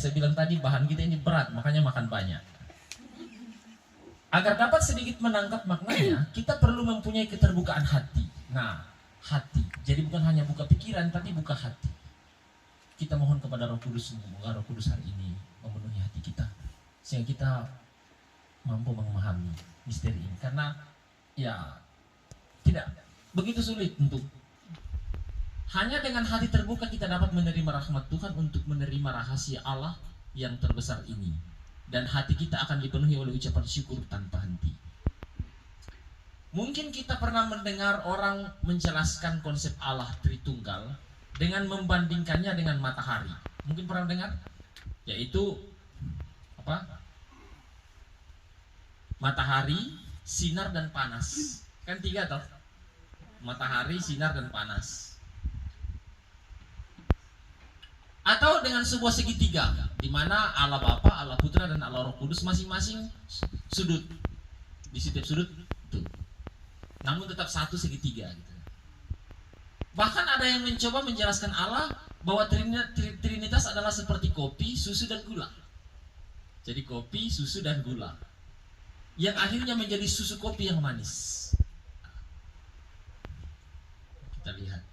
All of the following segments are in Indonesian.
saya bilang tadi, bahan kita ini berat, makanya makan banyak. Agar dapat sedikit menangkap maknanya, kita perlu mempunyai keterbukaan hati. Nah, hati. Jadi bukan hanya buka pikiran, tapi buka hati. Kita mohon kepada Roh Kudus, semoga Roh Kudus hari ini memenuhi hati kita, sehingga kita mampu memahami misteri ini. Karena ya tidak begitu sulit untuk hanya dengan hati terbuka kita dapat menerima rahmat Tuhan untuk menerima rahasia Allah yang terbesar ini. Dan hati kita akan dipenuhi oleh ucapan syukur tanpa henti. Mungkin kita pernah mendengar orang menjelaskan konsep Allah Tritunggal dengan membandingkannya dengan matahari. Mungkin pernah dengar? Yaitu apa? Matahari, sinar, dan panas. Kan tiga toh? Matahari, sinar, dan panas. Atau dengan sebuah segitiga, di mana Allah Bapa, Allah Putra, dan Allah Roh Kudus masing-masing sudut. Di setiap sudut itu. Namun tetap satu segitiga gitu. Bahkan ada yang mencoba menjelaskan Allah bahwa Trinitas adalah seperti kopi, susu, dan gula. Jadi kopi, susu, dan gula, yang akhirnya menjadi susu kopi yang manis. Kita lihat.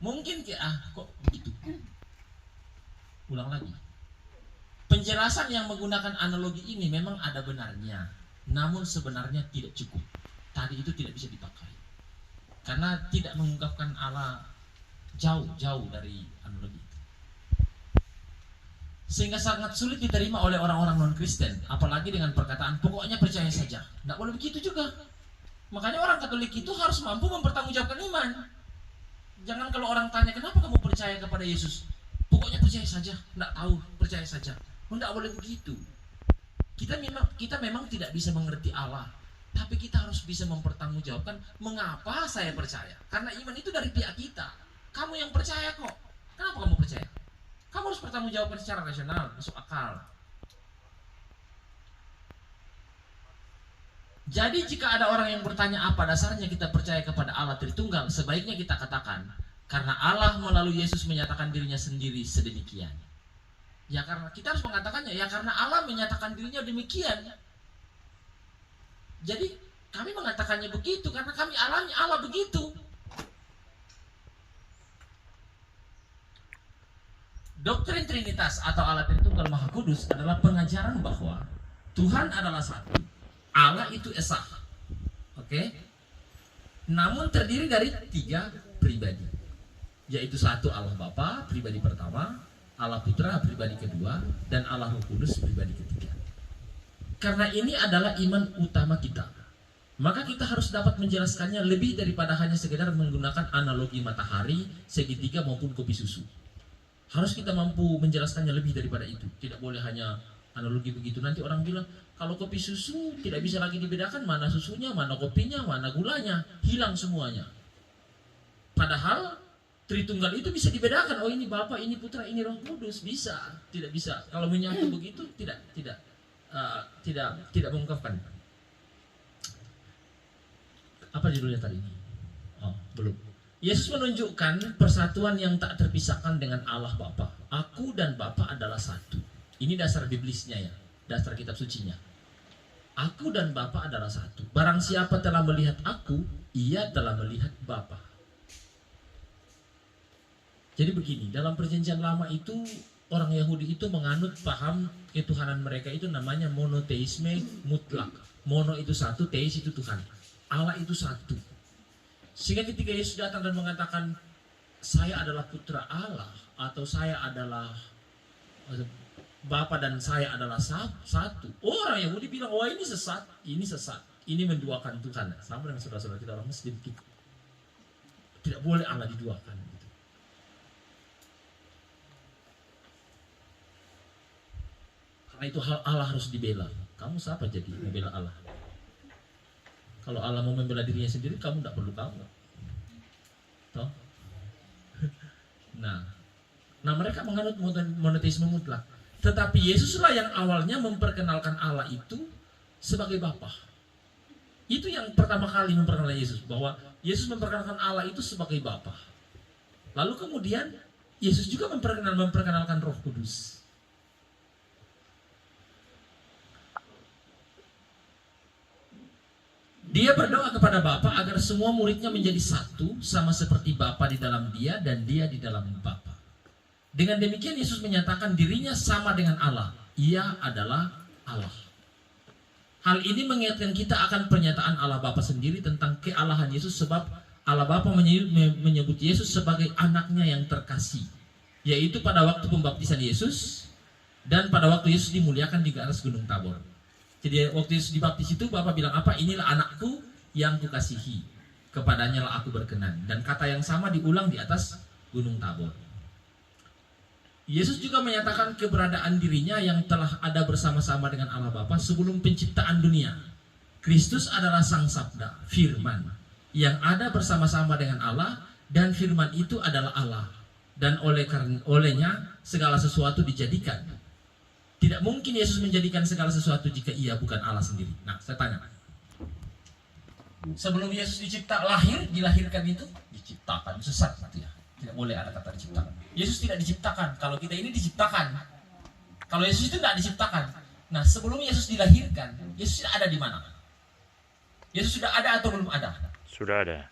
Mungkin kok begitu. Ulang lagi. Penjelasan yang menggunakan analogi ini memang ada benarnya, namun sebenarnya tidak cukup. Tadi itu tidak bisa dipakai, karena tidak mengungkapkan Allah jauh dari analogi itu. Sehingga sangat sulit diterima oleh orang-orang non-Kristen, apalagi dengan perkataan pokoknya percaya saja. Tidak boleh begitu juga. Makanya orang Katolik itu harus mampu mempertanggungjawabkan iman. Jangan kalau orang tanya kenapa kamu percaya kepada Yesus, pokoknya percaya saja, tidak tahu, percaya saja. Tidak boleh begitu. Kita memang tidak bisa mengerti Allah, tapi kita harus bisa mempertanggungjawabkan mengapa saya percaya. Karena iman itu dari pihak kita. Kamu yang percaya kok. Kenapa kamu percaya? Kamu harus bertanggungjawabkan secara rasional, masuk akal. Jadi jika ada orang yang bertanya apa dasarnya kita percaya kepada Allah Tritunggal, sebaiknya kita katakan karena Allah melalui Yesus menyatakan dirinya sendiri sedemikian. Ya karena kita harus mengatakannya, ya karena Allah menyatakan dirinya demikian. Jadi kami mengatakannya begitu karena kami alami Allah begitu. Doktrin Trinitas atau Allah Tritunggal Maha Kudus adalah pengajaran bahwa Tuhan adalah satu. Allah itu esa, oke? Namun terdiri dari tiga pribadi, yaitu satu Allah Bapa pribadi pertama, Allah Putra pribadi kedua, dan Allah Roh Kudus pribadi ketiga. Karena ini adalah iman utama kita, maka kita harus dapat menjelaskannya lebih daripada hanya sekedar menggunakan analogi matahari, segitiga maupun kopi susu. Harus kita mampu menjelaskannya lebih daripada itu. Tidak boleh hanya analogi begitu. Nanti orang bilang kalau kopi susu tidak bisa lagi dibedakan mana susunya, mana kopinya, mana gulanya, hilang semuanya. Padahal Tritunggal itu bisa dibedakan. Oh ini Bapa, ini Putra, ini Roh Kudus, bisa. Tidak bisa. Kalau menyatu begitu tidak mengungkapkan. Apa judulnya tadi? Oh, belum. Yesus menunjukkan persatuan yang tak terpisahkan dengan Allah Bapa. Aku dan Bapa adalah satu. Ini dasar biblisnya ya, dasar kitab sucinya. Aku dan Bapa adalah satu. Barang siapa telah melihat aku, ia telah melihat Bapa. Jadi begini, dalam perjanjian lama itu orang Yahudi itu menganut paham ketuhanan mereka itu namanya monoteisme mutlak. Mono itu satu, teis itu Tuhan. Allah itu satu. Sehingga ketika Yesus datang dan mengatakan saya adalah putra Allah atau saya adalah Bapa dan saya adalah satu. Orang Yahudi bilang, wah ini sesat, ini menduakan Tuhan. Sama dengan saudara-saudara kita orang Muslim kita. Tidak boleh Allah diduakan. Gitu. Karena itu Allah harus dibela. Kamu siapa jadi membela Allah? Kalau Allah mau membela dirinya sendiri, kamu tidak perlu kamu. Toh? Nah mereka menganut monoteisme mutlak. Tetapi Yesuslah yang awalnya memperkenalkan Allah itu sebagai Bapa. Itu yang pertama kali memperkenalkan Yesus, bahwa Yesus memperkenalkan Allah itu sebagai Bapa. Lalu kemudian Yesus juga memperkenalkan Roh Kudus. Dia berdoa kepada Bapa agar semua muridnya menjadi satu, sama seperti Bapa di dalam dia dan dia di dalam Bapa. Dengan demikian Yesus menyatakan dirinya sama dengan Allah. Ia adalah Allah. Hal ini mengingatkan kita akan pernyataan Allah Bapa sendiri tentang kealahan Yesus, sebab Allah Bapa menyebut Yesus sebagai anaknya yang terkasih, yaitu pada waktu pembaptisan Yesus dan pada waktu Yesus dimuliakan di atas Gunung Tabor. Jadi waktu Yesus dibaptis itu Bapa bilang apa? Inilah anakku yang kukasihi, kepadanya lah aku berkenan. Dan kata yang sama diulang di atas Gunung Tabor. Yesus juga menyatakan keberadaan dirinya yang telah ada bersama-sama dengan Allah Bapa sebelum penciptaan dunia. Kristus adalah Sang Sabda, Firman, yang ada bersama-sama dengan Allah, dan Firman itu adalah Allah. Dan olehnya segala sesuatu dijadikan. Tidak mungkin Yesus menjadikan segala sesuatu jika ia bukan Allah sendiri. Nah, saya tanya. Sebelum Yesus dilahirkan itu, diciptakan, sesat gitu ya. Tidak boleh ada kata diciptakan. Yesus tidak diciptakan. Kalau kita ini diciptakan. Kalau Yesus itu tidak diciptakan. Nah, sebelum Yesus dilahirkan, Yesus ada di mana? Yesus sudah ada atau belum ada? Sudah ada.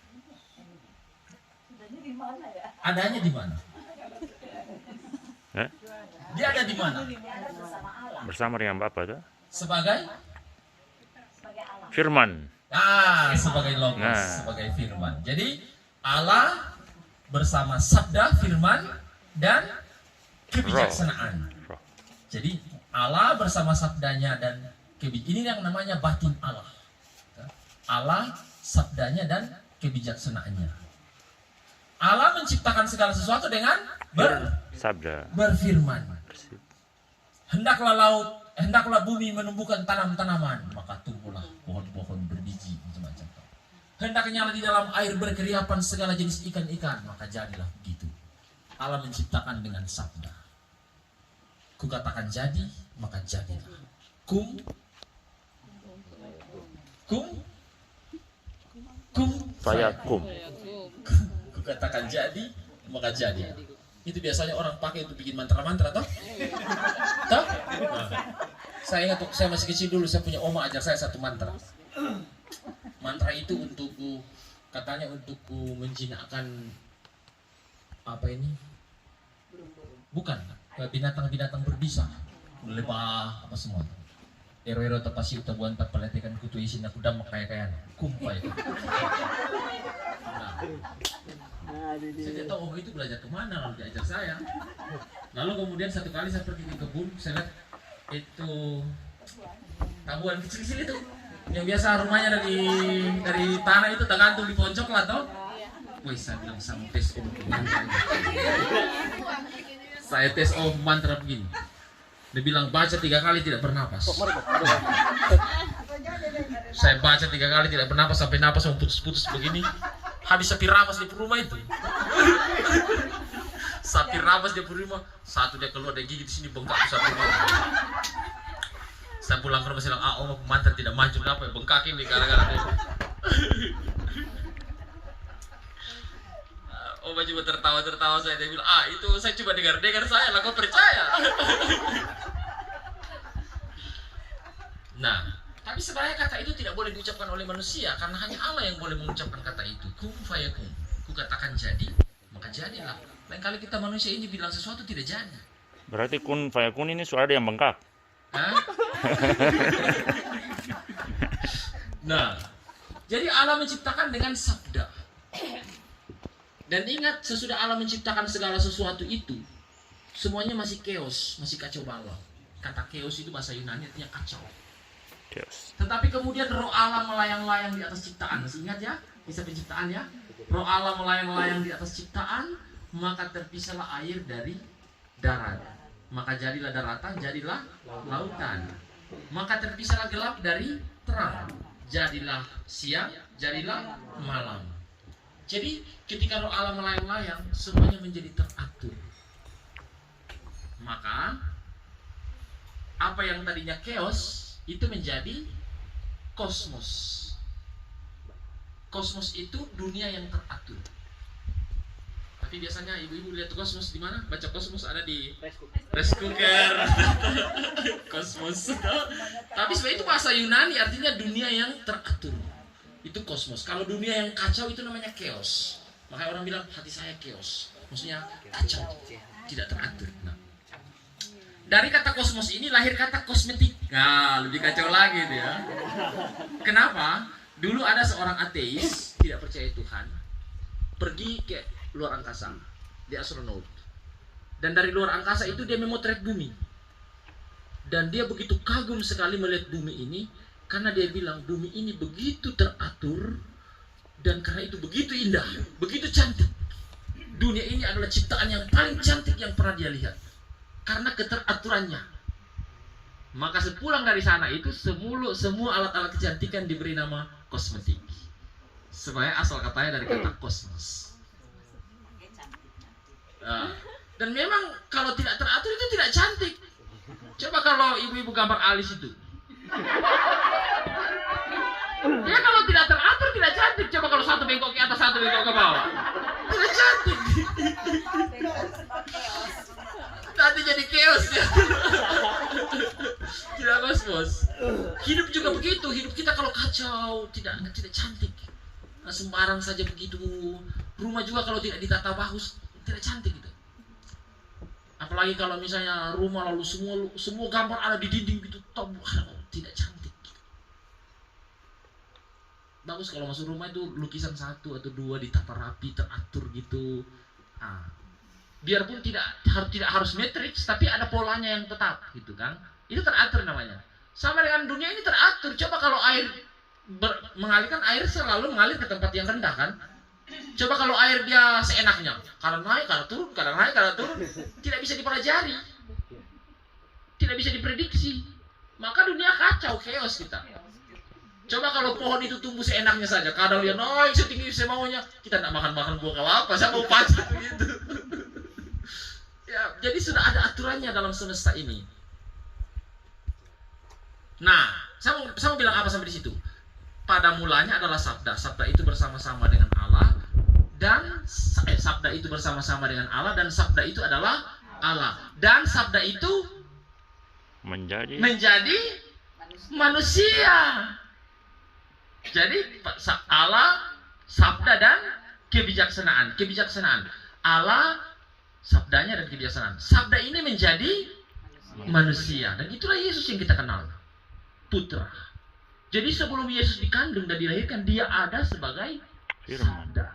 Adanya di mana? Dia ada di mana? Bersama dengan Bapa tuh. Sebagai Firman. Sebagai logos, Nah. sebagai firman. Jadi Allah bersama Sabda, Firman, dan kebijaksanaan. Roh. Jadi Allah bersama Sabdanya dan ini yang namanya batin Allah. Allah, Sabdanya, dan kebijaksanaannya. Allah menciptakan segala sesuatu dengan Sabda. berfirman. Hendaklah bumi menumbuhkan tanam-tanaman, maka tumbuhlah pohon-pohon berbiji macam-macam. Hendaknya di dalam air berkeriapan segala jenis ikan-ikan, maka jadilah begitu. Allah menciptakan dengan sabda. Kukatakan jadi, maka jadilah. Kum Fayakum. Kukatakan jadi, maka jadi. Itu biasanya orang pakai untuk bikin mantra-mantra, toh? Toh? Nah, saya ingat saya masih kecil dulu, saya punya oma ajar saya satu mantra. Mantra itu katanya untuk menjinakkan apa ini? Bukan, binatang-binatang berbisa, lebah apa semua. Ero-ero tapasi utabuan tapaletikan kutu isin aku damak kaya-kayaan. Kumpai. Nah, saya tidak tahu itu belajar kemana lalu diajar saya. Lalu kemudian satu kali saya pergi ke kebun, saya lihat itu tabuan kecil-kecil itu yang biasa rumahnya dari tanah itu tergantung di pojok lah toh. Wih, saya bilang sama tes om mantra. Saya tes om mantra begini. Dia bilang baca 3 kali tidak bernapas. Saya baca 3 kali tidak bernapas sampai napas mau putus-putus begini. Habis sapi ramas di rumah itu. Sapi ramas di rumah, satu dia keluar dari gigi di sini bengkak satu rumah. Saya pulang ke rumah bilang, om mantan tidak maju kenapa ya bengkak ini gara-gara dia. Om cuma tertawa saya, dia bilang, itu saya coba dengar saya lah, kau percaya? Nah, tapi sebenarnya kata itu tidak boleh diucapkan oleh manusia karena hanya Allah yang boleh mengucapkan kata itu. Kum fayakun. Ku katakan jadi, maka jadilah. Lain kali kita manusia ini bilang sesuatu tidak jadi. Berarti kun fayakun ini sudah ada yang bengkak. Hah? Nah, jadi Allah menciptakan dengan sabda. Dan ingat, sesudah Allah menciptakan segala sesuatu itu, semuanya masih chaos, masih kacau balau. Kata chaos itu bahasa Yunani artinya kacau. Yes. Tetapi kemudian roh Allah melayang-layang di atas ciptaan. Masih ingat ya? Kisah penciptaan ya? Roh Allah melayang-layang di atas ciptaan, maka terpisahlah air dari darat. Maka jadilah daratan, jadilah lautan. Maka terpisahlah gelap dari terang. Jadilah siang, jadilah malam. Jadi ketika roh Allah melayang-layang, semuanya menjadi teratur. Maka apa yang tadinya chaos itu menjadi kosmos. Kosmos itu dunia yang teratur. Tapi biasanya ibu-ibu lihat kosmos di mana? Baca kosmos ada di rice cooker. Kosmos. Tapi sebenarnya itu bahasa Yunani, artinya dunia yang teratur. Itu kosmos. Kalau dunia yang kacau itu namanya chaos. Makanya orang bilang hati saya chaos. Maksudnya kacau, tidak teratur. Nah, dari kata kosmos ini lahir kata kosmetik. Nah, lebih kacau lagi itu ya. Kenapa? Dulu ada seorang ateis, tidak percaya Tuhan, pergi ke luar angkasa, dia astronaut. Dan dari luar angkasa itu dia memotret bumi. Dan dia begitu kagum sekali melihat bumi ini, karena dia bilang bumi ini begitu teratur, dan karena itu begitu indah, begitu cantik. Dunia ini adalah ciptaan yang paling cantik yang pernah dia lihat. Karena keteraturannya. Maka sepulang dari sana itu semua alat-alat kecantikan diberi nama kosmetik. Sebenarnya asal katanya dari kata kosmos. Dan memang kalau tidak teratur itu tidak cantik. Coba kalau ibu-ibu gambar alis itu. Ya kalau tidak teratur tidak cantik. Coba kalau satu bengkok ke atas, satu bengkok ke bawah. Tidak cantik. Nanti jadi chaos ya. Tidak kosmos. Hidup juga begitu. Hidup kita kalau kacau tidak cantik. Nah, sembarang saja begitu. Rumah juga kalau tidak ditata bagus tidak cantik gitu. Apalagi kalau misalnya rumah lalu semua gambar ada di dinding gitu, tidak cantik. Bagus kalau masuk rumah itu lukisan 1 atau 2 ditata rapi, teratur gitu. Biarpun tidak harus matriks, tapi ada polanya yang tetap gitu kan. Itu teratur namanya. Sama dengan dunia ini teratur. Coba kalau air mengalirkan, air selalu mengalir ke tempat yang rendah kan. Coba kalau air dia seenaknya, kadang naik, kadang turun, kadang naik, kadang turun, tidak bisa dipelajari, tidak bisa diprediksi. Maka dunia kacau, chaos kita. Coba kalau pohon itu tumbuh seenaknya saja, kadang dia naik setinggi semaunya, kita tidak makan buah kelapa, saya mau pacet gitu. Ya, jadi sudah ada aturannya dalam semesta ini. Nah, saya mau bilang apa sampai di situ? Pada mulanya adalah sabda. Sabda itu bersama-sama dengan Allah dan sabda itu bersama-sama dengan Allah dan sabda itu adalah Allah. Dan sabda itu menjadi manusia. Jadi Allah, sabda dan kebijaksanaan. Allah, sabdanya dan kebijaksanaan. Sabda ini menjadi manusia dan itulah Yesus yang kita kenal, putra. Jadi sebelum Yesus dikandung dan dilahirkan, dia ada sebagai sabda.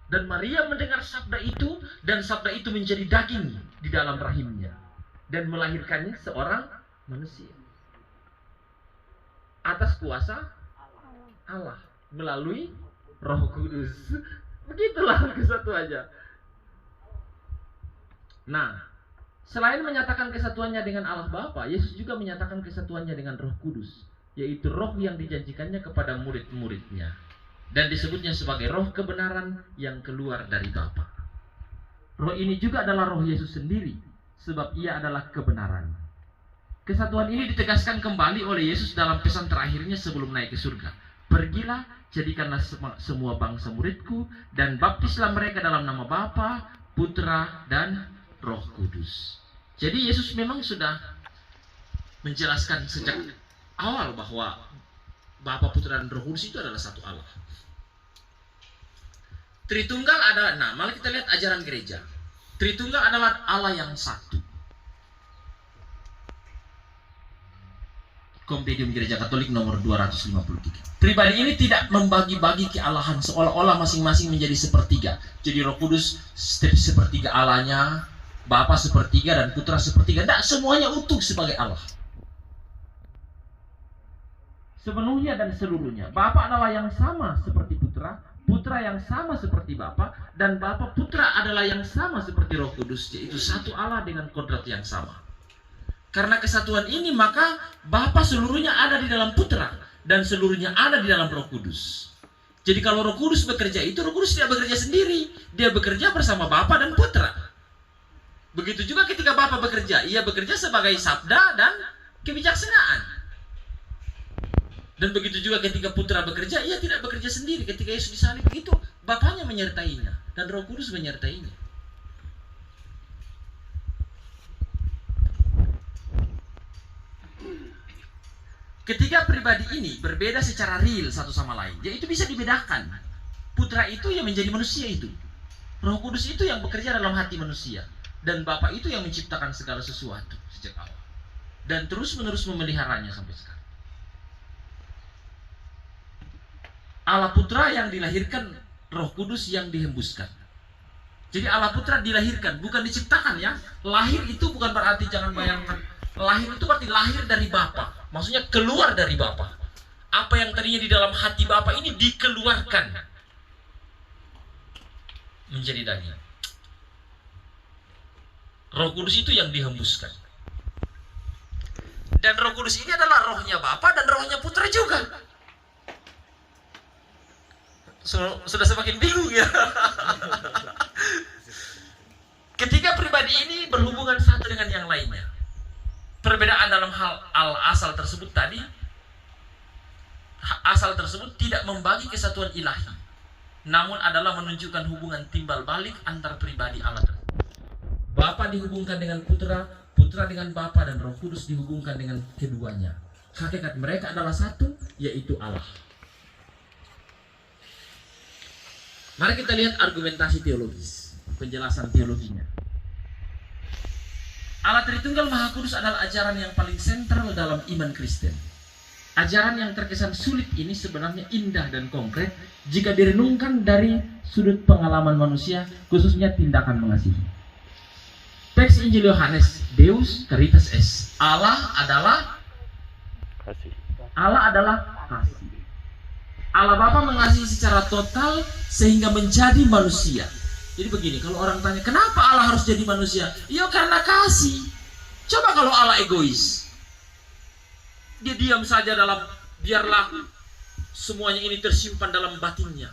Dan Maria mendengar sabda itu dan sabda itu menjadi daging di dalam rahimnya dan melahirkannya seorang manusia atas kuasa Allah melalui Roh Kudus. Begitulah kesatuannya. Nah, selain menyatakan kesatuannya dengan Allah Bapa, Yesus juga menyatakan kesatuannya dengan Roh Kudus, yaitu roh yang dijanjikannya kepada murid-muridnya. Dan disebutnya sebagai roh kebenaran yang keluar dari Bapa. Roh ini juga adalah roh Yesus sendiri, sebab ia adalah kebenaran. Kesatuan ini ditegaskan kembali oleh Yesus dalam pesan terakhirnya sebelum naik ke surga. Pergilah, jadikanlah semua bangsa muridku, dan baptislah mereka dalam nama Bapa, Putra, dan Roh Kudus. Jadi Yesus memang sudah menjelaskan sejak awal bahwa Bapa, Putra, dan Roh Kudus itu adalah satu Allah. Tritunggal adalah, nah malah kita lihat ajaran gereja. Tritunggal adalah Allah yang satu. Kompendium Gereja Katolik nomor 253. Pribadi ini tidak membagi-bagi kealahan seolah-olah masing-masing menjadi sepertiga. Jadi Roh Kudus sepertiga Allahnya, Bapa sepertiga dan Putra sepertiga. Tidak, semuanya utuh sebagai Allah. Sepenuhnya dan seluruhnya. Bapa adalah yang sama seperti Putra, Putra yang sama seperti Bapa, dan Bapa Putra adalah yang sama seperti Roh Kudus, yaitu satu Allah dengan kodrat yang sama. Karena kesatuan ini maka Bapa seluruhnya ada di dalam Putra dan seluruhnya ada di dalam Roh Kudus. Jadi kalau Roh Kudus bekerja itu, Roh Kudus tidak bekerja sendiri, dia bekerja bersama Bapa dan Putra. Begitu juga ketika Bapa bekerja, ia bekerja sebagai sabda dan kebijaksanaan. Dan begitu juga ketika Putra bekerja, ia tidak bekerja sendiri. Ketika Yesus disalib begitu, Bapanya menyertainya. dan Roh Kudus menyertainya. Ketiga pribadi ini berbeda secara real satu sama lain. Jadi itu bisa dibedakan. Putra itu yang menjadi manusia itu. Roh Kudus itu yang bekerja dalam hati manusia. Dan Bapa itu yang menciptakan segala sesuatu sejak awal. Dan terus-menerus memeliharanya sampai sekarang. Allah Putra yang dilahirkan, Roh Kudus yang dihembuskan. Jadi Allah Putra dilahirkan, bukan diciptakan ya. Lahir itu bukan berarti, jangan bayangkan. Lahir itu berarti lahir dari Bapa. Maksudnya keluar dari Bapa. Apa yang tadinya di dalam hati Bapa ini dikeluarkan menjadi daging. Roh Kudus itu yang dihembuskan. Dan Roh Kudus ini adalah rohnya Bapa dan rohnya Putra juga. Sudah semakin bingung ya. Ketiga pribadi ini berhubungan satu dengan yang lainnya. Perbedaan dalam hal asal tersebut tadi, asal tersebut tidak membagi kesatuan ilahi, namun adalah menunjukkan hubungan timbal balik antar pribadi Allah tersebut. Bapa dihubungkan dengan Putra, Putra dengan Bapa, dan Roh Kudus dihubungkan dengan keduanya. Hakikat mereka adalah satu, yaitu Allah. Mari kita lihat argumentasi teologis, penjelasan teologinya. Allah Tritunggal Maha Kudus adalah ajaran yang paling sentral dalam iman Kristen. Ajaran yang terkesan sulit ini sebenarnya indah dan konkret jika direnungkan dari sudut pengalaman manusia, khususnya tindakan mengasihi. Teks Injil Yohanes, Deus Caritas Est. Allah adalah Kasih. Allah adalah kasih. Allah Bapa mengasihi secara total sehingga menjadi manusia. Jadi begini, kalau orang tanya, kenapa Allah harus jadi manusia? Ya karena kasih. Coba kalau Allah egois. Dia diam saja dalam, biarlah semuanya ini tersimpan dalam batinnya.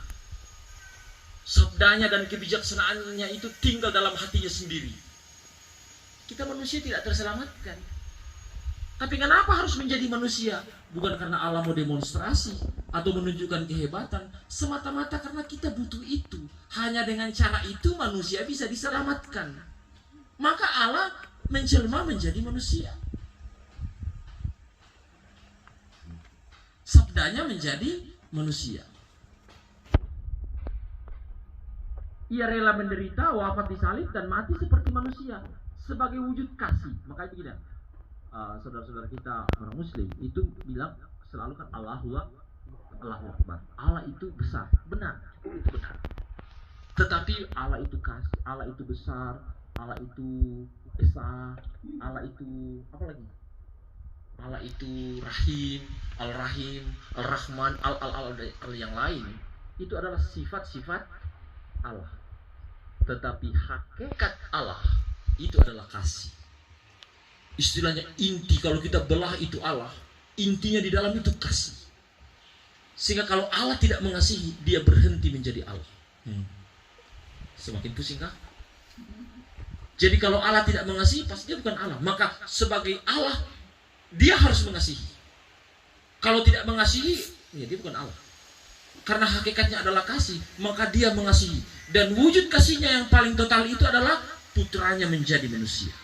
Sabdanya dan kebijaksanaannya itu tinggal dalam hatinya sendiri. Kita manusia tidak terselamatkan. Tapi kenapa harus menjadi manusia? Bukan karena Allah mau demonstrasi atau menunjukkan kehebatan, semata-mata karena kita butuh itu. Hanya dengan cara itu manusia bisa diselamatkan. Maka Allah menjelma menjadi manusia. Sabdanya menjadi manusia. Ia rela menderita, wafat di salib, dan mati seperti manusia sebagai wujud kasih. Maka itu tidak. Saudara-saudara kita orang Muslim itu bilang selalu kan Allahu Akbar. Allah itu besar, benar, itu benar. Tetapi Allah itu kasih, Allah itu besar, Allah itu esa, Allah itu apa lagi? Allah itu Rahim, Al-Rahim, Al-Rahman, Al yang lain. Itu adalah sifat-sifat Allah. Tetapi hakikat Allah itu adalah kasih. Istilahnya inti, kalau kita belah itu Allah, intinya di dalam itu kasih. Sehingga kalau Allah tidak mengasihi, dia berhenti menjadi Allah. Semakin pusing kah? Jadi kalau Allah tidak mengasihi, pasti dia bukan Allah. Maka sebagai Allah, dia harus mengasihi. Kalau tidak mengasihi, ya dia bukan Allah. Karena hakikatnya adalah kasih, maka dia mengasihi. Dan wujud kasihnya yang paling total itu adalah putranya menjadi manusia.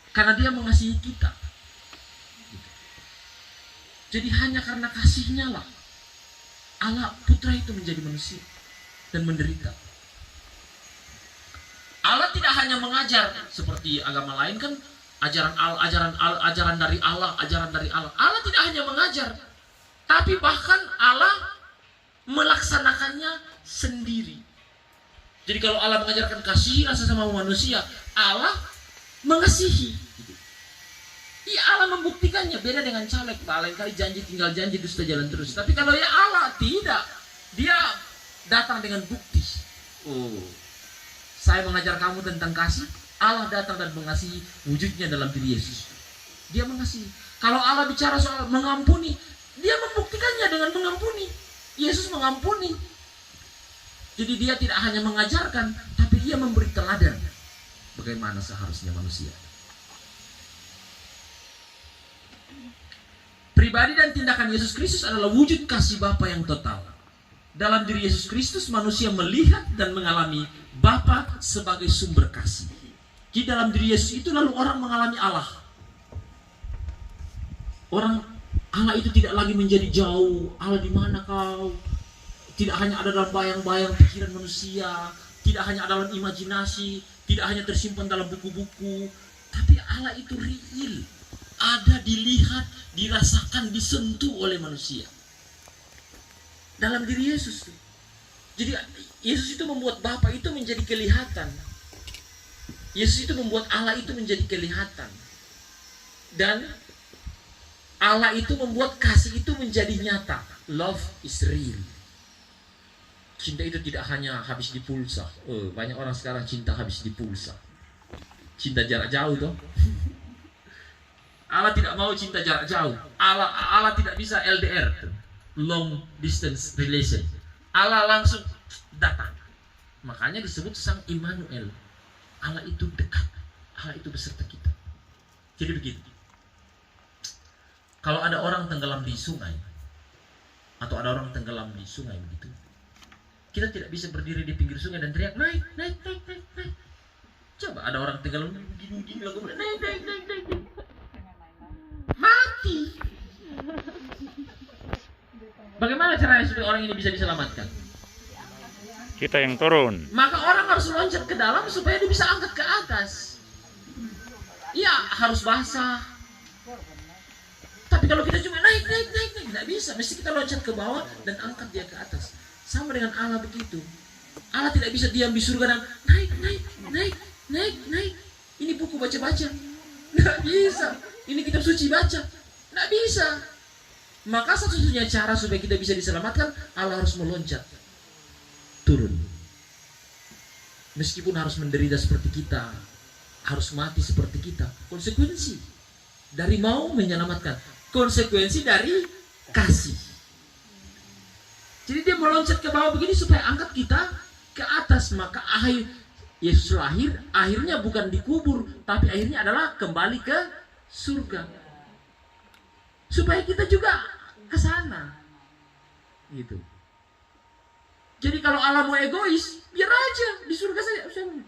Karena dia mengasihi kita. Jadi hanya karena kasihnya lah Allah Putra itu menjadi manusia dan menderita. Allah tidak hanya mengajar seperti agama lain kan, ajaran dari Allah, ajaran dari Allah. Allah tidak hanya mengajar, tapi bahkan Allah melaksanakannya sendiri. Jadi kalau Allah mengajarkan kasihilah sesama manusia, Allah mengasihi. Iya, Allah membuktikannya. Beda dengan caleg, lain kali janji tinggal janji dusta jalan terus. Tapi kalau ya Allah tidak, dia datang dengan bukti. Oh, saya mengajar kamu tentang kasih. Allah datang dan mengasihi, wujudnya dalam diri Yesus. Dia mengasihi. Kalau Allah bicara soal mengampuni, dia membuktikannya dengan mengampuni. Yesus mengampuni. Jadi dia tidak hanya mengajarkan, tapi dia memberi teladan bagaimana seharusnya manusia. Pribadi dan tindakan Yesus Kristus adalah wujud kasih Bapa yang total. dalam diri Yesus Kristus manusia melihat dan mengalami Bapa sebagai sumber kasih. Di dalam diri Yesus itu lalu orang mengalami Allah. Allah itu tidak lagi menjadi jauh. Allah di mana kau? Tidak hanya ada dalam bayang-bayang pikiran manusia, tidak hanya ada dalam imajinasi, tidak hanya tersimpan dalam buku-buku, tapi Allah itu real, ada, dilihat, dirasakan, disentuh oleh manusia dalam diri Yesus. Jadi Yesus itu membuat Bapa itu menjadi kelihatan. Yesus itu membuat Allah itu menjadi kelihatan. Dan Allah itu membuat kasih itu menjadi nyata. Love is real. Cinta itu tidak hanya habis di pulsa. Banyak orang sekarang cinta habis di pulsa. Cinta jarak jauh toh. Allah tidak mau cinta jarak jauh. Allah tidak bisa LDR, long distance relation. Allah langsung datang. Makanya disebut Sang Immanuel. Allah itu dekat. Allah itu beserta kita. Jadi begitu. Kalau ada orang tenggelam di sungai, atau ada orang tenggelam di sungai begitu, kita tidak bisa berdiri di pinggir sungai dan teriak naik. Coba ada orang tenggelam gini lagu naik. Mati. Bagaimana caranya supaya orang ini bisa diselamatkan? Kita yang turun. Maka orang harus loncat ke dalam supaya dia bisa angkat ke atas. Iya, harus basah. Tapi kalau kita cuma naik, tidak bisa. Mesti kita loncat ke bawah dan angkat dia ke atas. Sama dengan Allah begitu. Allah tidak bisa diam di surga dan naik. Ini buku baca-baca. Tidak bisa. Ini kitab suci baca. Tidak bisa. Maka satu-satunya cara supaya kita bisa diselamatkan, Allah harus meloncat. Turun. Meskipun harus menderita seperti kita, harus mati seperti kita. Konsekuensi dari mau menyelamatkan. Konsekuensi dari kasih. Jadi dia meloncat ke bawah begini supaya angkat kita ke atas. Maka Yesus lahir, akhirnya bukan dikubur, tapi akhirnya adalah kembali ke surga. Supaya kita juga ke sana. Gitu. Jadi kalau Allah mau egois, biar aja di surga saya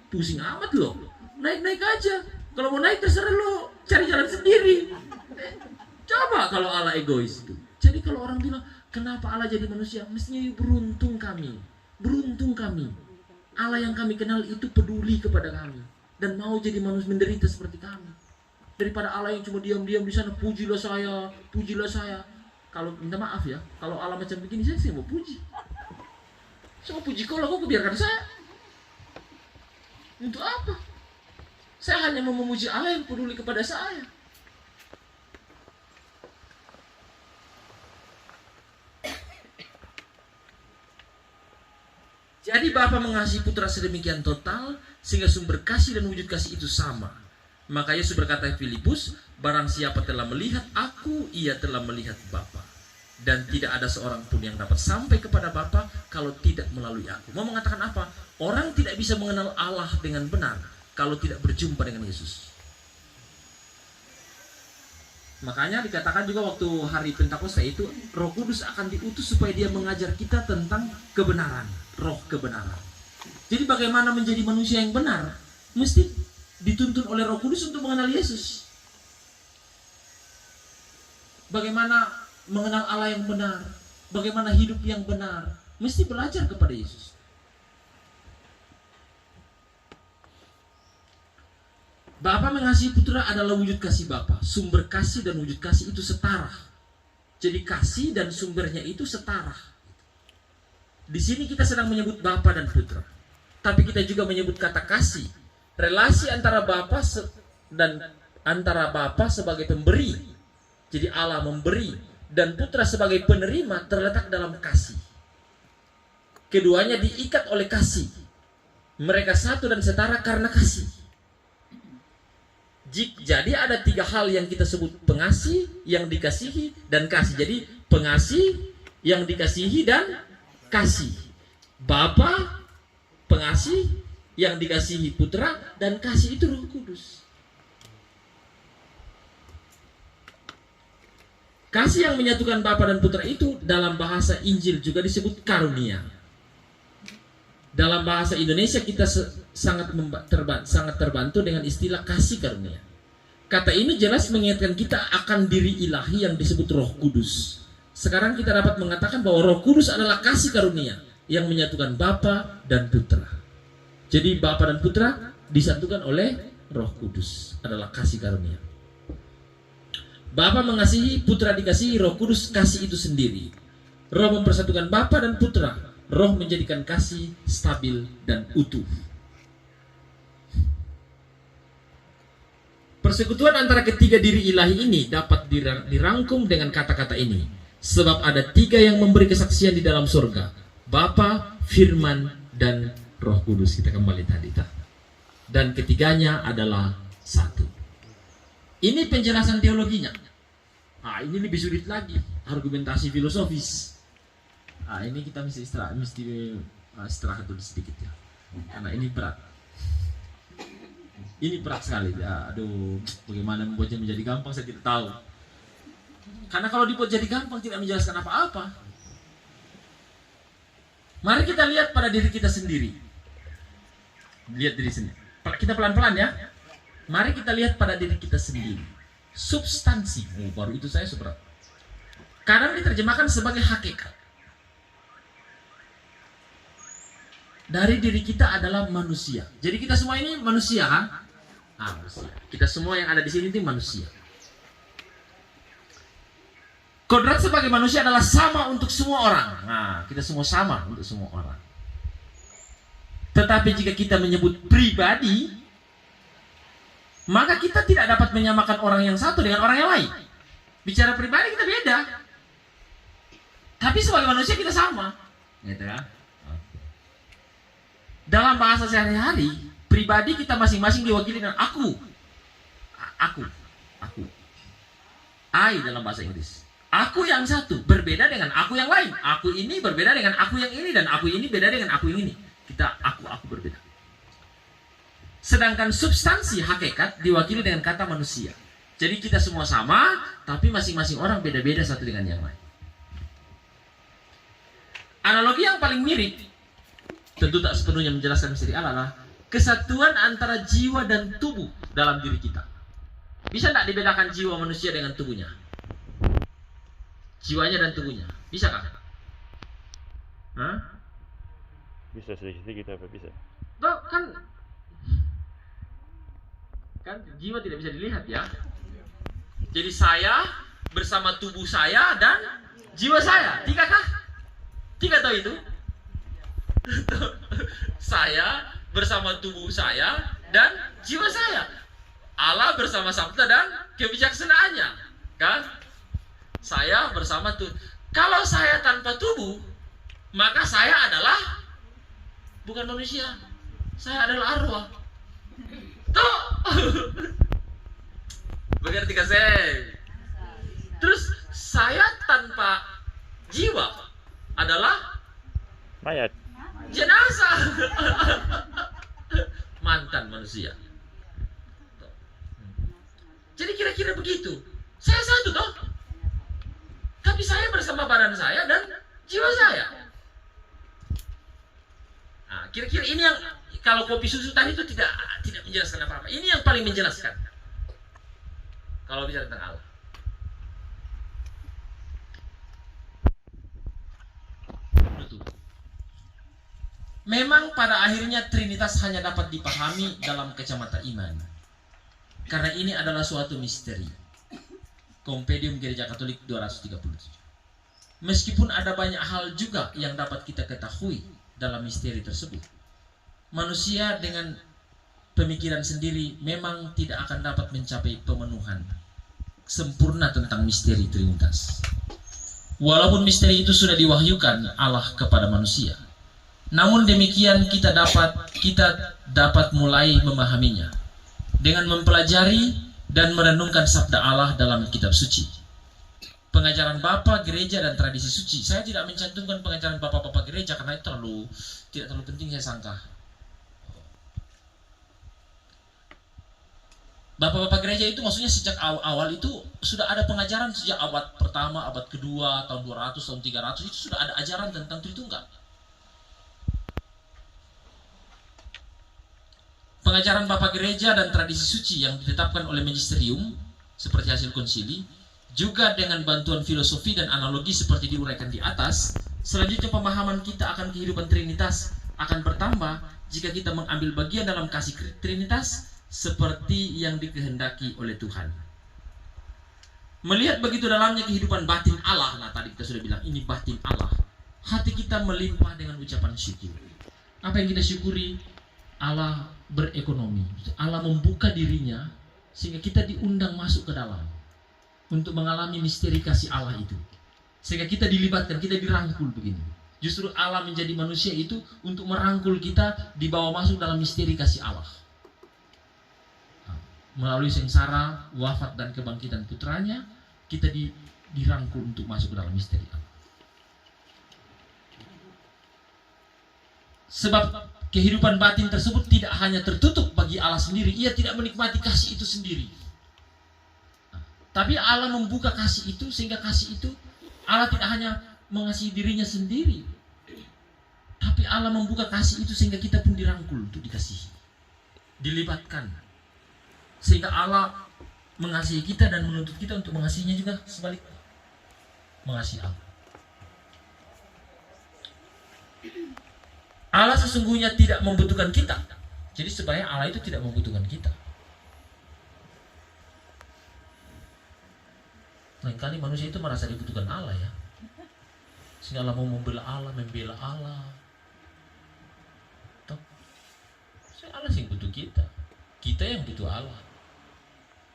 pusing amat loh. Naik aja. Kalau mau naik terserah lo, cari jalan sendiri. Coba kalau Allah egois itu. Jadi kalau orang bilang, kenapa Allah jadi manusia? Mestinya beruntung kami. Beruntung kami. Allah yang kami kenal itu peduli kepada kami. Dan mau jadi manusia menderita seperti kami. Daripada Allah yang cuma diam-diam di sana, pujilah saya. Kalau minta maaf ya, kalau Allah macam begini, saya mau puji. Saya mau puji kau biarkan saya. Untuk apa? Saya hanya mau memuji Allah yang peduli kepada saya. Jadi Bapa mengasihi Putra sedemikian total sehingga sumber kasih dan wujud kasih itu sama. Maka Yesus berkata di Filipus, barang siapa telah melihat aku, ia telah melihat Bapa. Dan tidak ada seorang pun yang dapat sampai kepada Bapa kalau tidak melalui aku. Mau mengatakan apa? Orang tidak bisa mengenal Allah dengan benar kalau tidak berjumpa dengan Yesus. Makanya dikatakan juga waktu hari Pentakosta itu, Roh Kudus akan diutus supaya dia mengajar kita tentang kebenaran, roh kebenaran. Jadi bagaimana menjadi manusia yang benar? Mesti dituntun oleh Roh Kudus untuk mengenal Yesus. Bagaimana mengenal Allah yang benar? Bagaimana hidup yang benar? Mesti belajar kepada Yesus. Bapa mengasihi Putra adalah wujud kasih Bapa. Sumber kasih dan wujud kasih itu setara. Jadi kasih dan sumbernya itu setara. Di sini kita sedang menyebut Bapa dan Putra. Tapi kita juga menyebut kata kasih. Relasi antara Bapa dan antara Bapa sebagai pemberi. Jadi Allah memberi dan Putra sebagai penerima terletak dalam kasih. Keduanya diikat oleh kasih. Mereka satu dan setara karena kasih. Jadi ada tiga hal yang kita sebut: pengasih, yang dikasihi, dan kasih. Jadi pengasih, yang dikasihi, dan kasih. Bapa, pengasih, yang dikasihi Putra, dan kasih itu Roh Kudus. Kasih yang menyatukan Bapa dan Putra itu dalam bahasa Injil juga disebut karunia. Dalam bahasa Indonesia kita sangat terbantu dengan istilah kasih karunia. Kata ini jelas mengingatkan kita akan diri ilahi yang disebut Roh Kudus. Sekarang kita dapat mengatakan bahwa Roh Kudus adalah kasih karunia yang menyatukan Bapa dan Putra. Jadi Bapa dan Putra disatukan oleh Roh Kudus, adalah kasih karunia. Bapa mengasihi, Putra dikasihi, Roh Kudus kasih itu sendiri. Roh mempersatukan Bapa dan Putra. Roh menjadikan kasih stabil dan utuh. Persekutuan antara ketiga diri ilahi ini dapat dirangkum dengan kata-kata ini. Sebab ada tiga yang memberi kesaksian di dalam surga. Bapa, Firman, dan Roh Kudus. Kita kembali tadi. Dan ketiganya adalah satu. Ini penjelasan teologinya. Nah, ini lebih sulit lagi. Argumentasi filosofis. Nah, ini kita mesti istirahat dulu sedikit ya. Karena ini berat. Ini berat sekali. Ya, aduh, bagaimana membuatnya menjadi gampang saya tidak tahu. Karena kalau dibuat jadi gampang tidak menjelaskan apa-apa. Mari kita lihat pada diri kita sendiri. Lihat diri sendiri. Kita pelan-pelan ya. Mari kita lihat pada diri kita sendiri. Substansi. Baru itu saya seberat. Kadang diterjemahkan sebagai hakikat. Dari diri kita adalah manusia. Jadi kita semua ini manusia kan? Manusia. Kita semua yang ada di sini itu manusia. Kodrat sebagai manusia adalah sama untuk semua orang. Nah, kita semua sama untuk semua orang. Tetapi jika kita menyebut pribadi, maka kita tidak dapat menyamakan orang yang satu dengan orang yang lain. Bicara pribadi kita beda. Tapi sebagai manusia kita sama. Gitu ya. Dalam bahasa sehari-hari, pribadi kita masing-masing diwakili dengan aku. Aku. I dalam bahasa Inggris. Aku yang satu berbeda dengan aku yang lain. Aku ini berbeda dengan aku yang ini, dan aku ini beda dengan aku yang ini. Kita aku berbeda. Sedangkan substansi hakikat diwakili dengan kata manusia. Jadi kita semua sama, tapi masing-masing orang beda-beda satu dengan yang lain. Analogi yang paling mirip, tentu tak sepenuhnya menjelaskan misteri Allah, adalah kesatuan antara jiwa dan tubuh dalam diri kita. Bisa tak dibedakan jiwa manusia dengan tubuhnya? Jiwanya dan tubuhnya. Bisa kah? Hah? Bisa sedikit apa bisa? Tuh, kan jiwa tidak bisa dilihat ya. Jadi saya bersama tubuh saya dan jiwa saya. Tiga kah? Tiga tahu itu? Saya bersama tubuh saya dan jiwa saya. Allah bersama sabda dan kebijaksanaannya. Kan? Saya bersama tubuh. Kalau saya tanpa tubuh, maka saya adalah bukan manusia. Saya adalah arwah. Tuh. Mengerti kan saya? Terus saya tanpa jiwa adalah Mayat. jenazah. Mantan manusia. Jadi kira-kira begitu. Saya satu toh. Tapi saya bersama badan saya dan jiwa saya. Nah, kira-kira ini yang kalau kopi susu tadi itu tidak menjelaskan apa-apa. Ini yang paling menjelaskan. Kalau bicara tentang Allah. Memang pada akhirnya Trinitas hanya dapat dipahami dalam kacamata iman. Karena ini adalah suatu misteri. Kompendium Gereja Katolik 237. Meskipun ada banyak hal juga yang dapat kita ketahui dalam misteri tersebut, manusia dengan pemikiran sendiri memang tidak akan dapat mencapai pemenuhan sempurna tentang misteri Trinitas. Walaupun misteri itu sudah diwahyukan Allah kepada manusia, namun demikian kita dapat mulai memahaminya dengan mempelajari dan merenungkan sabda Allah dalam kitab suci. Pengajaran Bapa, gereja, dan tradisi suci. Saya tidak mencantumkan pengajaran Bapak-bapak gereja karena itu tidak terlalu penting saya sangka. Bapak-bapak gereja itu maksudnya sejak awal itu sudah ada pengajaran sejak abad pertama, abad kedua, tahun 200, tahun 300 itu sudah ada ajaran tentang Tritunggal. Pengajaran Bapak gereja dan tradisi suci yang ditetapkan oleh magisterium seperti hasil konsili, juga dengan bantuan filosofi dan analogi seperti diuraikan di atas, selanjutnya pemahaman kita akan kehidupan Trinitas akan bertambah jika kita mengambil bagian dalam kasih Trinitas seperti yang dikehendaki oleh Tuhan. Melihat begitu dalamnya kehidupan batin Allah, nah tadi kita sudah bilang ini batin Allah, hati kita melimpah dengan ucapan syukur. Apa yang kita syukuri? Allah berekonomi, Allah membuka dirinya sehingga kita diundang masuk ke dalam untuk mengalami misteri kasih Allah itu, sehingga kita dilibatkan, kita dirangkul begini. Justru Allah menjadi manusia itu untuk merangkul kita, dibawa masuk dalam misteri kasih Allah. Melalui sengsara, wafat dan kebangkitan putranya, kita dirangkul untuk masuk ke dalam misteri Allah. Sebab kehidupan batin tersebut tidak hanya tertutup bagi Allah sendiri, ia tidak menikmati kasih itu sendiri. Tapi Allah membuka kasih itu sehingga kasih itu Allah tidak hanya mengasihi dirinya sendiri, tapi Allah membuka kasih itu sehingga kita pun dirangkul untuk dikasihi, dilibatkan. Sehingga Allah mengasihi kita dan menuntut kita untuk mengasihinya juga sebaliknya. Mengasihi Allah. Allah sesungguhnya tidak membutuhkan kita. Jadi sebenarnya Allah itu tidak membutuhkan kita. Lain kali manusia itu merasa dibutuhkan Allah ya. Sehingga Allah mau membela Allah. Toh, Allah sih butuh kita. Kita yang butuh Allah.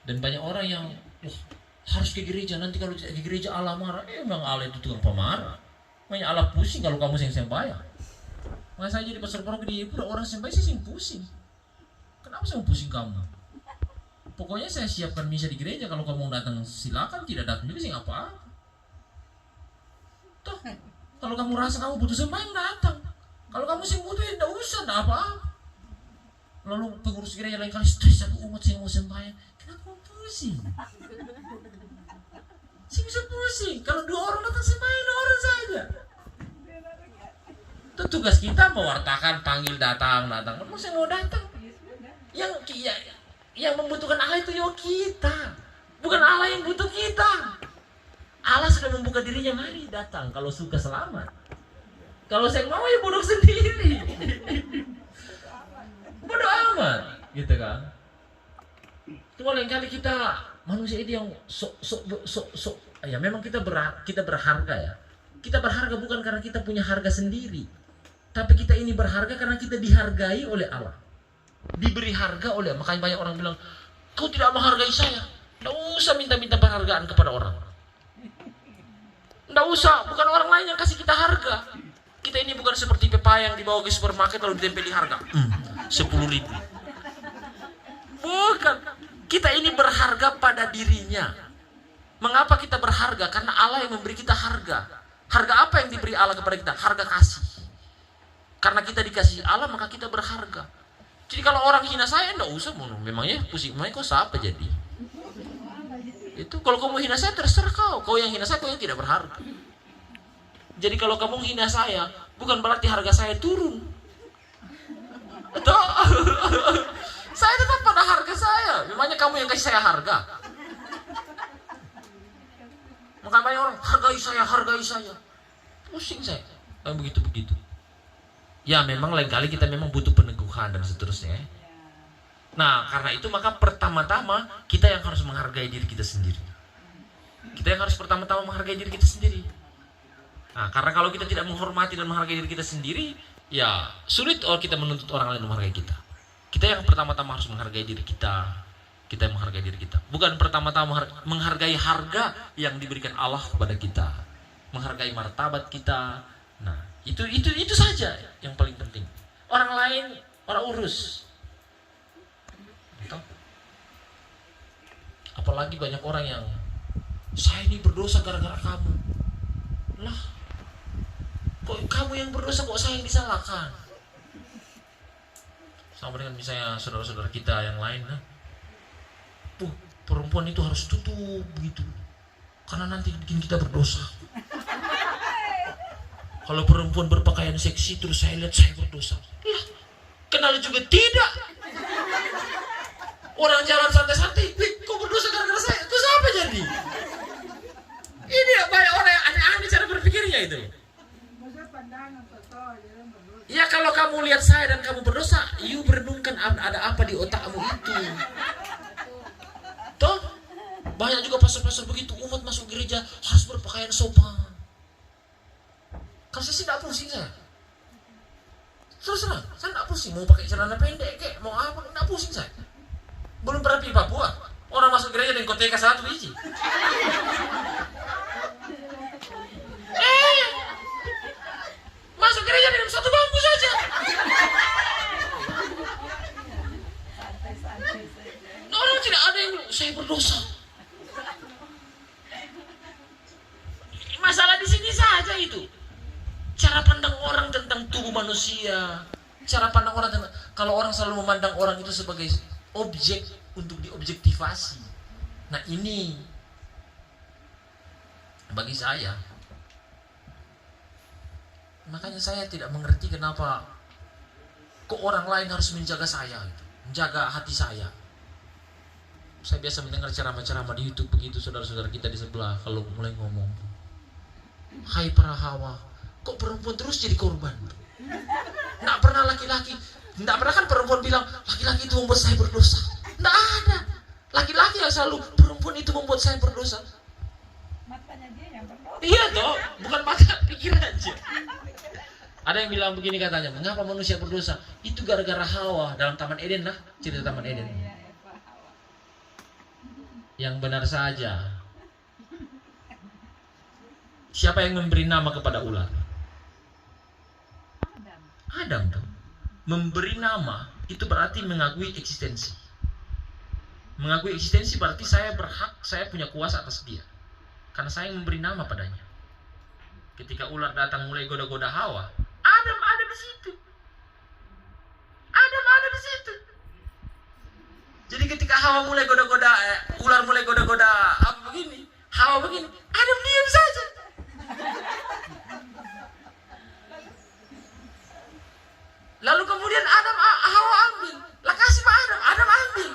Dan banyak orang yang harus ke gereja, nanti kalau tidak ke gereja Allah marah. Emang Allah itu tukang pemarah. Makanya Allah pusing kalau kamu sembahyang. Makanya saya jadi pastor pondok di Jayapura, orang sembahyang sih sing pusing. Kenapa saya mau pusing kamu? Pokoknya saya siapkan misa di gereja, kalau kamu datang silakan, tidak datang juga sih apa. Toh, kalau kamu rasa kamu butuh sembahyang datang. Kalau kamu sih butuh ya tidak usah, tidak apa-apa. Lalu pengurus gereja lain kali stres, aku umat saya mau sembahyang. Kenapa mau pusing? Sih bisa pusing. Kalau 2 orang datang sembahyang, 2 orang saja. Itu tugas kita mewartakan, panggil datang. Kamu saya mau datang. Yang membutuhkan Allah itu ya kita, bukan Allah yang butuh kita. Allah sudah membuka dirinya, mari datang. Kalau suka selamat. Kalau saya mau ya bodoh sendiri. Bodoh amat, gitu kan? Cuma lain kali kita manusia itu yang ya memang kita berharga ya. Kita berharga bukan karena kita punya harga sendiri, tapi kita ini berharga karena kita dihargai oleh Allah. Diberi harga oleh, makanya banyak orang bilang, kau tidak menghargai saya. Tidak usah minta-minta penghargaan kepada orang. Tidak usah, bukan orang lain yang kasih kita harga. Kita ini bukan seperti pepaya yang dibawa ke supermarket lalu ditempeli harga 10.000. Bukan. Kita ini berharga pada dirinya. Mengapa kita berharga? Karena Allah yang memberi kita harga. Harga apa yang diberi Allah kepada kita? Harga kasih. Karena kita dikasih Allah, maka kita berharga. Jadi kalau orang hina saya, enggak usah. Memangnya pusing, memangnya kau siapa jadi? Itu kalau kamu hina saya, terserah kau. Kau yang hina saya, kau yang tidak berharga. Jadi kalau kamu hina saya, bukan berarti harga saya turun. Betul? Saya tetap pada harga saya. Memangnya kamu yang kasih saya harga? Maka banyak orang, hargai saya. Pusing saya. Kayak begitu-begitu. Ya memang lain kali kita memang butuh peneguhan dan seterusnya. Nah karena itu maka pertama-tama kita yang harus menghargai diri kita sendiri. Kita yang harus pertama-tama menghargai diri kita sendiri. Nah karena kalau kita tidak menghormati dan menghargai diri kita sendiri, ya sulit kita menuntut orang lain menghargai kita. Kita yang pertama-tama harus menghargai diri kita. Kita yang menghargai diri kita. Bukan pertama-tama menghargai harga yang diberikan Allah kepada kita. Menghargai martabat kita. Nah itu saja yang paling penting. Orang lain orang urus. Apalagi banyak orang yang, saya ini berdosa gara-gara kamu. Lah, kok kamu yang berdosa, kok saya yang disalahkan? Sama dengan misalnya saudara-saudara kita yang lain, perempuan itu harus tutup begitu, karena nanti bikin kita berdosa. Kalau perempuan berpakaian seksi terus saya lihat saya berdosa. Lah, kenal juga tidak. Orang jalan santai-santai, kok berdosa gara-gara saya? Terus apa jadi? Ini banyak orang yang aneh-aneh cara berpikirnya itu. Ya kalau kamu lihat saya dan kamu berdosa, you berenungkan ada apa di otakmu itu. Toh, banyak juga pastor-pastor begitu, umat masuk gereja harus berpakaian sopan. Kalau saya sih tidak pusing saya. Terus-terang, saya tidak pusing. Mau pakai celana pendek kek, mau apa, tidak pusing saya. Belum pernah pergi Papua. Orang masuk gereja dengan koteka satu biji. Masuk gereja dengan satu bangku saja. Orang tidak ada yang saya berdosa. Masalah di sini saja itu. Cara pandang orang tentang tubuh manusia, cara pandang orang tentang, kalau orang selalu memandang orang itu sebagai objek untuk diobjektivasi. Nah ini bagi saya, makanya saya tidak mengerti kenapa kok orang lain harus menjaga saya, menjaga hati saya. Saya biasa mendengar ceramah-ceramah di YouTube begitu, saudara-saudara kita di sebelah kalau mulai ngomong, hai para hawa, kok perempuan terus jadi korban? Nggak pernah laki-laki, nggak pernah kan perempuan bilang laki-laki itu membuat saya berdosa. Nggak ada. Laki-laki yang selalu perempuan itu membuat saya berdosa. Matanya dia yang berdosa. Iya toh, bukan mata, pikiran aja. Ada yang bilang begini katanya, mengapa manusia berdosa? Itu gara-gara Hawa dalam Taman Eden lah, cerita Taman Eden. Yang benar saja. Siapa yang memberi nama kepada ular? Adam tuh. Memberi nama itu berarti mengakui eksistensi. Mengakui eksistensi berarti saya berhak, saya punya kuasa atas dia. Karena saya yang memberi nama padanya. Ketika ular datang mulai goda-goda Hawa, Adam ada di situ. Adam ada di situ. Jadi ketika Hawa mulai goda-goda, ular mulai goda-goda apa begini, Hawa begini, Adam diam saja. Lalu kemudian Adam, Hawa ambil. Lah kasih Pak Adam ambil.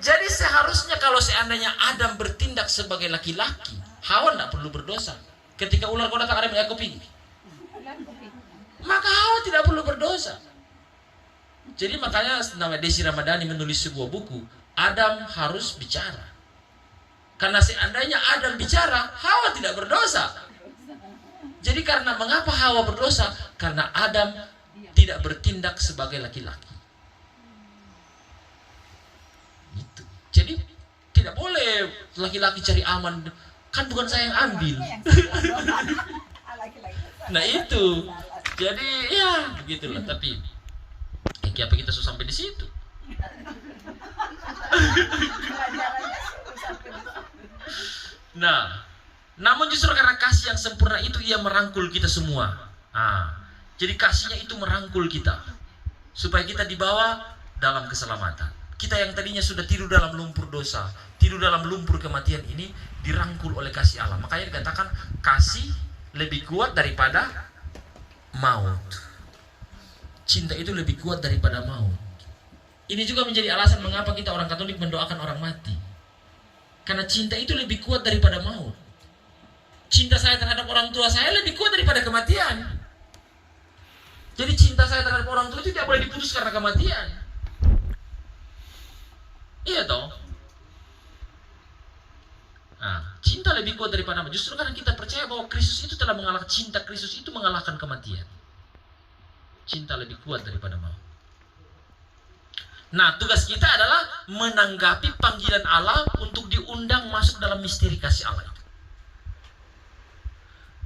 Jadi seharusnya kalau seandainya Adam bertindak sebagai laki-laki, Hawa tidak perlu berdosa. Ketika ular goda Adam ya kuping, maka Hawa tidak perlu berdosa. Jadi makanya nama Desi Ramadhani menulis sebuah buku, Adam harus bicara. Karena seandainya Adam bicara, Hawa tidak berdosa. Jadi karena mengapa Hawa berdosa? Karena Adam tidak bertindak sebagai laki-laki. Gitu. Jadi tidak boleh laki-laki cari aman. Kan bukan saya yang ambil. Nah itu. Jadi ya begitulah. Tapi apa kita sudah sampai di situ? Nah, namun justru karena kasih yang sempurna itu ia merangkul kita semua. Jadi kasihnya itu merangkul kita supaya kita dibawa dalam keselamatan. Kita yang tadinya sudah tidur dalam lumpur dosa, tidur dalam lumpur kematian ini dirangkul oleh kasih Allah. Makanya dikatakan kasih lebih kuat daripada maut. Cinta itu lebih kuat daripada maut. Ini juga menjadi alasan mengapa kita orang Katolik mendoakan orang mati. Karena cinta itu lebih kuat daripada maut. Cinta saya terhadap orang tua saya lebih kuat daripada kematian. Jadi cinta saya terhadap orang tua itu tidak boleh diputus karena kematian. Iya toh? Cinta lebih kuat daripada maut. Justru karena kita percaya bahwa Kristus itu telah mengalahkan, cinta Kristus itu mengalahkan kematian. Cinta lebih kuat daripada maut. Nah, tugas kita adalah menanggapi panggilan Allah untuk diundang masuk dalam misteri kasih Allah itu.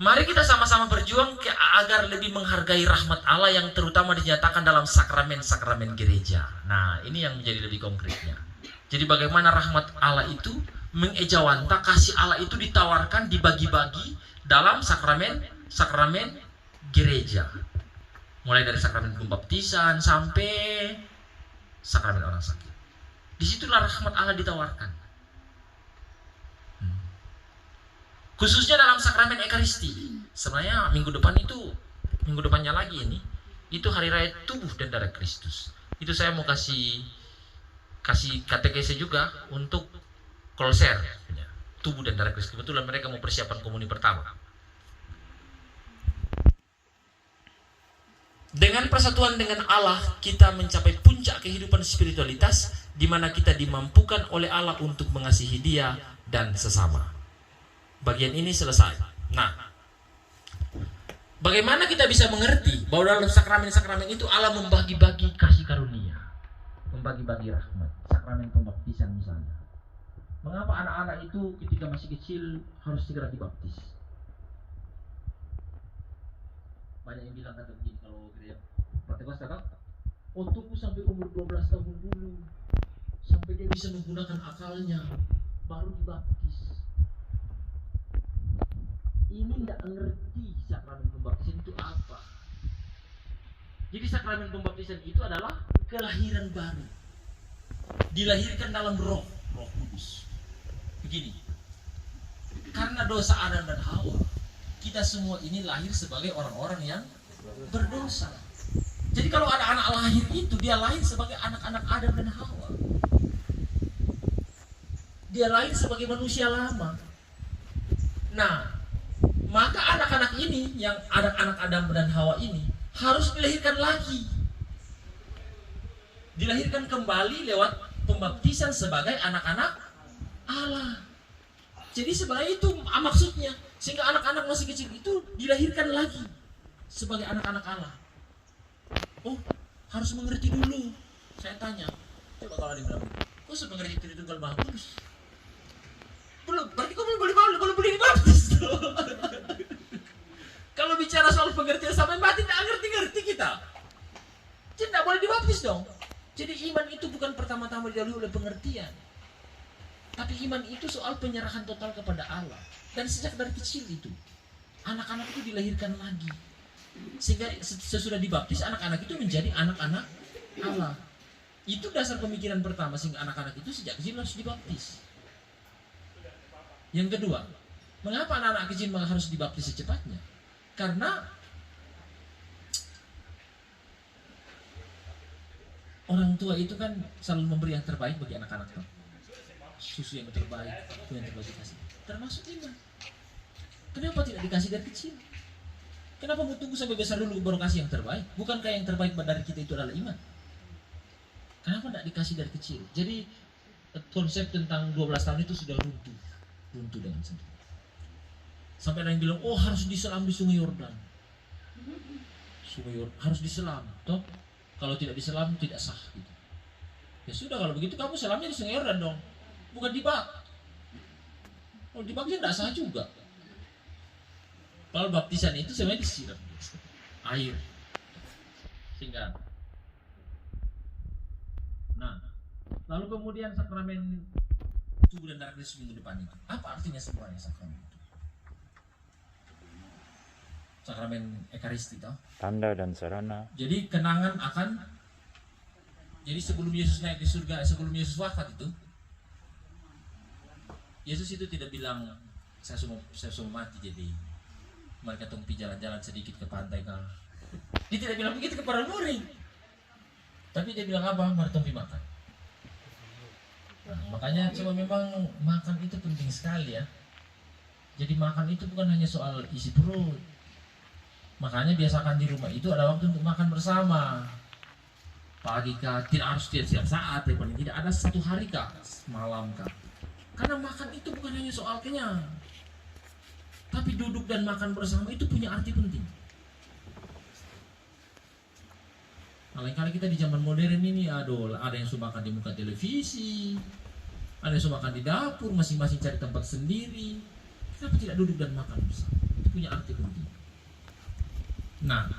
Mari kita sama-sama berjuang agar lebih menghargai rahmat Allah yang terutama dinyatakan dalam sakramen-sakramen gereja. Nah, ini yang menjadi lebih konkretnya. Jadi bagaimana rahmat Allah itu mengejawanta, kasih Allah itu ditawarkan, dibagi-bagi dalam sakramen gereja. Mulai dari sakramen pembaptisan sampai sakramen orang sakit. Disitulah rahmat Allah ditawarkan. Khususnya dalam sakramen Ekaristi. Sebenarnya minggu depannya lagi ini, itu hari raya tubuh dan darah Kristus. Itu saya mau kasih katekese juga untuk Kolser, tubuh dan darah Kristus. Kebetulan mereka mau persiapan komuni pertama. Dengan persatuan dengan Allah, kita mencapai puncak kehidupan spiritualitas, di mana kita dimampukan oleh Allah untuk mengasihi Dia dan sesama. Bagian ini selesai. Nah, bagaimana kita bisa mengerti bahwa dalam sakramen-sakramen itu Allah membagi-bagi kasih karunia, membagi-bagi rahmat. Sakramen pembaptisan misalnya. Mengapa anak-anak itu ketika masih kecil harus segera dibaptis? Banyak yang bilang kata begini kalau gereja Pentekoste kan, tunggu sampai umur 12 tahun dulu, sampai dia bisa menggunakan akalnya, baru dibaptis. Ini tidak mengerti sakramen pembaptisan itu apa. Jadi sakramen pembaptisan itu adalah kelahiran baru, dilahirkan dalam roh kudus. Begini, karena dosa Adam dan Hawa, kita semua ini lahir sebagai orang-orang yang berdosa. Jadi kalau ada anak lahir itu, dia lahir sebagai anak-anak Adam dan Hawa. Dia lahir sebagai manusia lama. Nah, maka anak-anak ini, yang anak-anak Adam dan Hawa ini, harus dilahirkan lagi. Dilahirkan kembali lewat pembaptisan sebagai anak-anak Allah. Jadi sebenarnya itu maksudnya. Sehingga anak-anak masih kecil itu dilahirkan lagi sebagai anak-anak Allah. Oh, harus mengerti dulu. Saya tanya, coba kalau dia bilang, kok sudah mengerti Tritunggal Maha Kudus? Belum, berarti kau belum boleh dibaptis. Kalau bicara soal pengertian sampai mati tidak ngerti kita. Tidak boleh dibaptis dong. Jadi iman itu bukan pertama-tama didahului oleh pengertian. Tapi iman itu soal penyerahan total kepada Allah. Dan sejak dari kecil itu, anak-anak itu dilahirkan lagi. Sehingga sesudah dibaptis, anak-anak itu menjadi anak-anak Allah. Itu dasar pemikiran pertama, sehingga anak-anak itu sejak kecil harus dibaptis. Yang kedua, mengapa anak-anak kecil harus dibaptis secepatnya? Karena orang tua itu kan selalu memberi yang terbaik bagi anak-anak. Susu yang terbaik, itu yang terbaik dikasih. Termasuk iman. Kenapa tidak dikasih dari kecil? Kenapa mau tunggu sampai besar dulu baru kasih yang terbaik? Bukankah yang terbaik dari kita itu adalah iman? Kenapa tidak dikasih dari kecil? Jadi konsep tentang 12 tahun itu sudah runtuh dengan sendiri. Sampai ada yang bilang, oh harus diselam di Sungai Yordan. Sungai Yordan harus diselam, toh? Kalau tidak diselam tidak sah gitu. Ya sudah, kalau begitu kamu selamnya di Sungai Yordan dong, bukan di bak. Kalau di bak tidak sah juga. Kalau baptisan itu sebenarnya disiram air, sehingga. Nah, lalu kemudian sakramen tubuh dan darah Kristus minggu depan itu, apa artinya sebenarnya sakramen itu? Sakramen Ekaristi toh? Tanda dan sarana. Jadi kenangan akan, jadi sebelum Yesus naik di surga, sebelum Yesus wafat itu, Yesus itu tidak bilang saya semua mati, jadi mereka tumpi jalan-jalan sedikit ke pantai kan. Dia tidak bilang begitu kepada murid. Tapi dia bilang apa? Mari tumpi makan. Nah, makanya coba memang makan itu penting sekali ya. Jadi makan itu bukan hanya soal isi perut. Makanya biasakan di rumah itu ada waktu untuk makan bersama. Pagi kah, tidak harus setiap saat, ya paling tidak ada satu hari kah, malam kah. Karena makan itu bukan hanya soal kenyang, tapi duduk dan makan bersama itu punya arti penting. Lain-kali kita di zaman modern ini, aduh, ada yang suka makan di muka televisi, ada yang suka makan di dapur, masing-masing cari tempat sendiri. Kenapa tidak duduk dan makan bersama? Itu punya arti penting. Nah,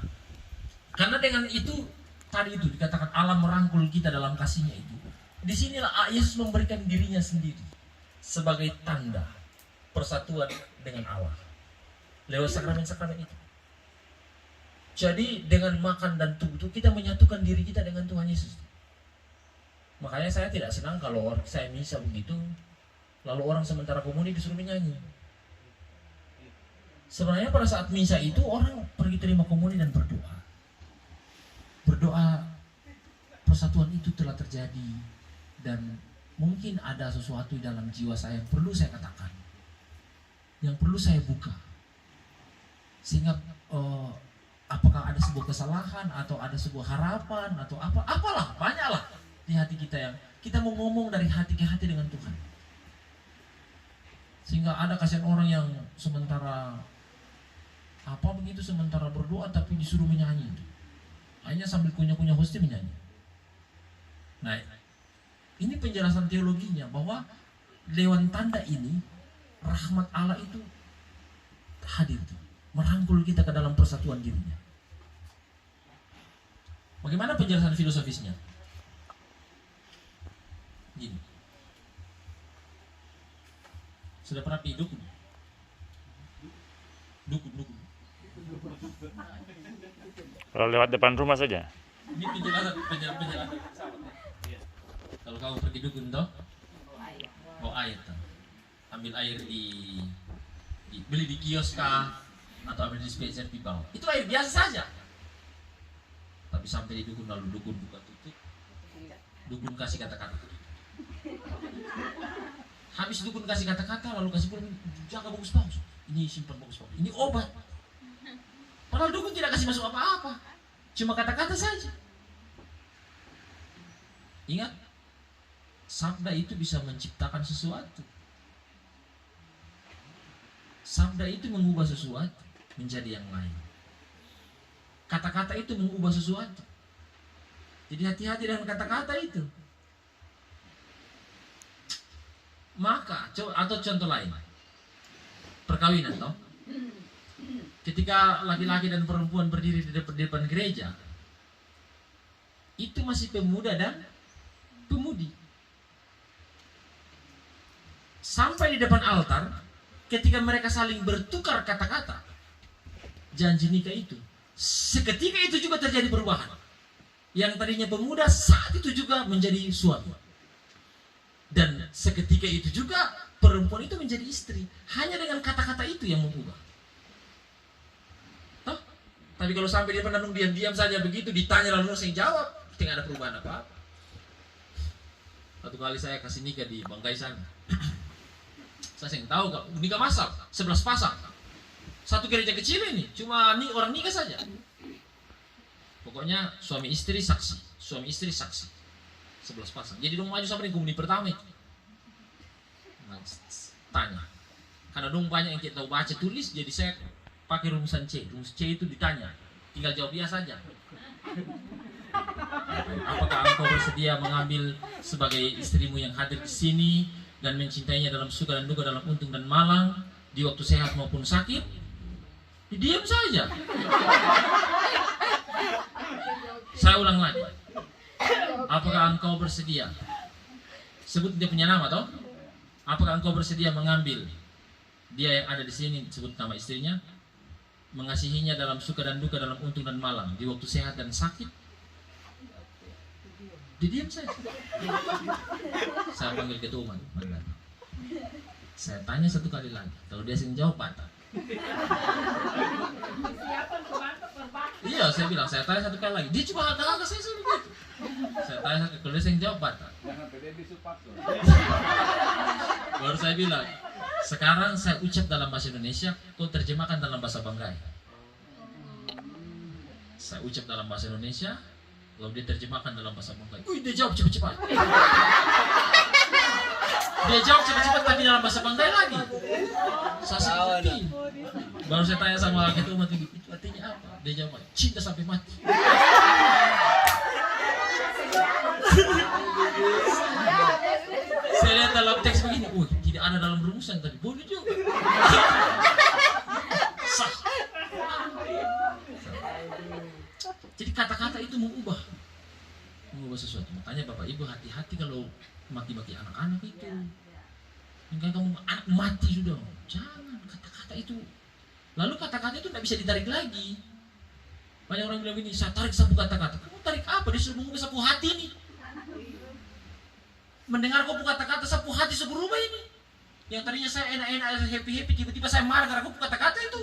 karena dengan itu tadi itu dikatakan Allah merangkul kita dalam kasihnya itu. Disinilah Yesus memberikan dirinya sendiri sebagai tanda persatuan dengan Allah lewat sakramen-sakramen itu. Jadi dengan makan dan tubuh itu kita menyatukan diri kita dengan Tuhan Yesus. Makanya saya tidak senang kalau saya misa begitu, lalu orang sementara komuni disuruh menyanyi. Sebenarnya pada saat misa itu orang pergi terima komuni dan berdoa. Berdoa persatuan itu telah terjadi, dan mungkin ada sesuatu di dalam jiwa saya yang perlu saya katakan, yang perlu saya buka, sehingga apakah ada sebuah kesalahan atau ada sebuah harapan atau apalah banyaklah di hati kita yang kita mau ngomong dari hati ke hati dengan Tuhan, sehingga ada kasihan orang yang sementara sementara berdoa tapi disuruh menyanyi, hanya sambil kunyah-kunyah hosti menyanyi. Nah, ini penjelasan teologinya bahwa lewat tanda ini rahmat Allah itu hadir, merangkul kita ke dalam persatuan dirinya. Bagaimana penjelasan filosofisnya? Gini. Sudah pernah pergi dukun? Dukun. Kalau lewat depan rumah saja. Ini penjelasan. Kalau kamu pergi dukun toh, bawa air toh. Ambil air beli di kios kah, atau ambil di dispenser di bawah. Itu air biasa saja. Tapi sampai di dukun, lalu dukun buka tutup, dukun kasih kata-kata. Habis dukun kasih kata-kata, lalu kasih pulang, jaga bagus-bagus. Ini simpan bagus-bagus. Ini obat. Padahal dukun tidak kasih masuk apa-apa, cuma kata-kata saja. Ingat, sabda itu bisa menciptakan sesuatu. Sabda itu mengubah sesuatu menjadi yang lain. Kata-kata itu mengubah sesuatu. Jadi hati-hati dengan kata-kata itu. Maka, atau contoh lain, perkawinan toh. Ketika laki-laki dan perempuan berdiri di depan gereja, itu masih pemuda dan pemudi. Sampai di depan altar, ketika mereka saling bertukar kata-kata, janji nikah itu, seketika itu juga terjadi perubahan. Yang tadinya pemuda saat itu juga menjadi suami. Dan seketika itu juga perempuan itu menjadi istri. Hanya dengan kata-kata itu yang mengubah. Tapi kalau sampai dia menanung diam-diam saja begitu, ditanya lalu saya jawab, tidak ada perubahan apa-apa. Satu kali saya kasih nikah di Bangkai sana. Saya tahu nikah massal, 11 pasang. Satu gereja kecil ini, cuma orang nikah saja. Pokoknya suami istri saksi, 11 pasang. Jadi dong maju sampai di komuni pertama itu. Nah, tanya. Karena dong banyak yang kita tahu baca tulis, jadi saya pakai rumusan C. Rumus C itu ditanya, tinggal jawab iya saja. Apakah engkau bersedia mengambil sebagai istrimu yang hadir di sini dan mencintainya dalam suka dan duka, dalam untung dan malang, di waktu sehat maupun sakit? Diam saja. Saya ulang lagi. Apakah engkau bersedia? Sebut dia punya nama toh? Apakah engkau bersedia mengambil dia yang ada di sini, sebut nama istrinya, mengasihinya dalam suka dan duka, dalam untung dan malang, di waktu sehat dan sakit? Diam saja. Saya panggil ketua umat. Saya tanya satu kali lagi. Kalau dia sing jawab batal. Iya, saya bilang, saya tanya satu kali lagi. Dia cuma agak-agak saya begitu. Saya tanya satu, kalau dia sing jawab batal. Baru saya bilang, sekarang saya ucap dalam bahasa Indonesia, kau terjemahkan dalam bahasa Banggai. Saya ucap dalam bahasa Indonesia, lalu dia terjemahkan dalam bahasa Banggai. Wih, dia jawab cepat-cepat. Dia jawab cepat-cepat tapi dalam bahasa Banggai lagi. Saya sebutin. Baru saya tanya sama ketua umat, itu artinya apa? Dia jawab, cinta sampai mati. Saya lihat dalam teks begini, tidak ada dalam rumusan tadi, boleh juga. Sah. Jadi kata-kata itu mengubah sesuatu. Makanya Bapak Ibu hati-hati kalau maki-maki anak-anak itu. Mungkin kamu anak mati sudah. Jangan, kata-kata itu. Lalu kata-kata itu tidak bisa ditarik lagi. Banyak orang bilang begini, saya tarik sapu kata-kata. Kamu tarik apa? Dia sudah mengubah sapu hati nih. mendengar kau kata-kata sapu hati berubah ini. Yang tadinya saya enak-enak, happy-happy, tiba-tiba saya marah karena kau kata-kata itu.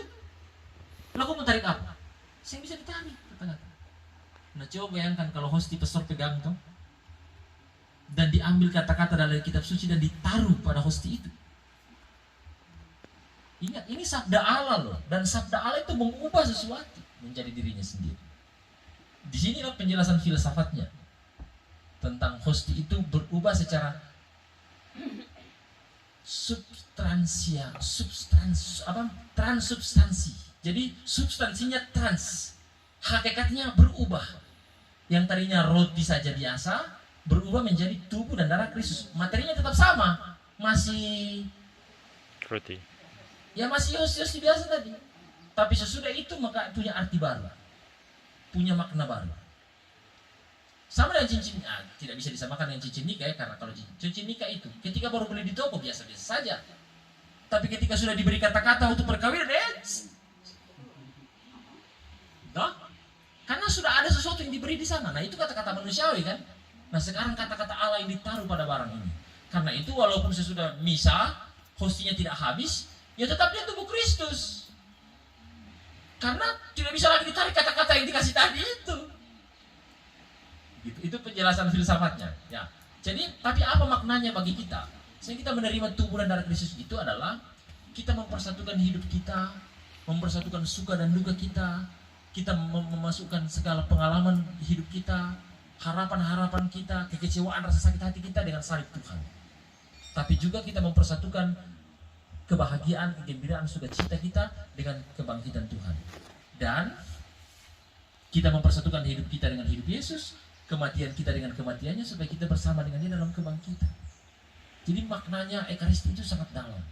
Lalu kau mau tarik apa? Saya bisa ditarik kata-kata. Nah coba bayangkan kalau hosti pastor pegang tuh dan diambil kata-kata dari kitab suci dan ditaruh pada hosti itu. Ingat, ini sabda Allah loh, dan sabda Allah itu mengubah sesuatu menjadi dirinya sendiri. Di sinilah penjelasan filsafatnya tentang hosti itu berubah secara transubstansi. Jadi substansinya trans, hakikatnya berubah. Yang tadinya roti saja biasa berubah menjadi tubuh dan darah Kristus. Materinya tetap sama, masih Roti. ya masih hosti biasa tadi. Tapi sesudah itu maka punya arti baru, punya makna baru. Sama dengan cincin, tidak bisa disamakan dengan cincin nikah ya, karena kalau cincin nikah itu ketika baru beli di toko biasa-biasa saja. Tapi ketika sudah diberi kata-kata untuk perkawinan, karena sudah ada sesuatu yang diberi di sana. Nah itu kata-kata manusiawi kan. Nah sekarang kata-kata Allah yang ditaruh pada barang ini. Karena itu walaupun sesudah misa, hostinya tidak habis, ya tetap dia tubuh Kristus. Karena tidak bisa lagi ditarik kata-kata yang dikasih tadi itu. Itu penjelasan filsafatnya. Ya. Jadi, tapi apa maknanya bagi kita? Sehingga kita menerima tubuh dan darah Kristus itu adalah kita mempersatukan hidup kita, mempersatukan suka dan duka kita, kita memasukkan segala pengalaman hidup kita, harapan-harapan kita, kekecewaan, rasa sakit hati kita dengan salib Tuhan. Tapi juga kita mempersatukan kebahagiaan, kegembiraan, sukacita kita dengan kebangkitan Tuhan. Dan kita mempersatukan hidup kita dengan hidup Yesus, kematian kita dengan kematiannya, supaya kita bersama dengan dia dalam kebangkitan. Jadi maknanya Ekaristi itu sangat dalam.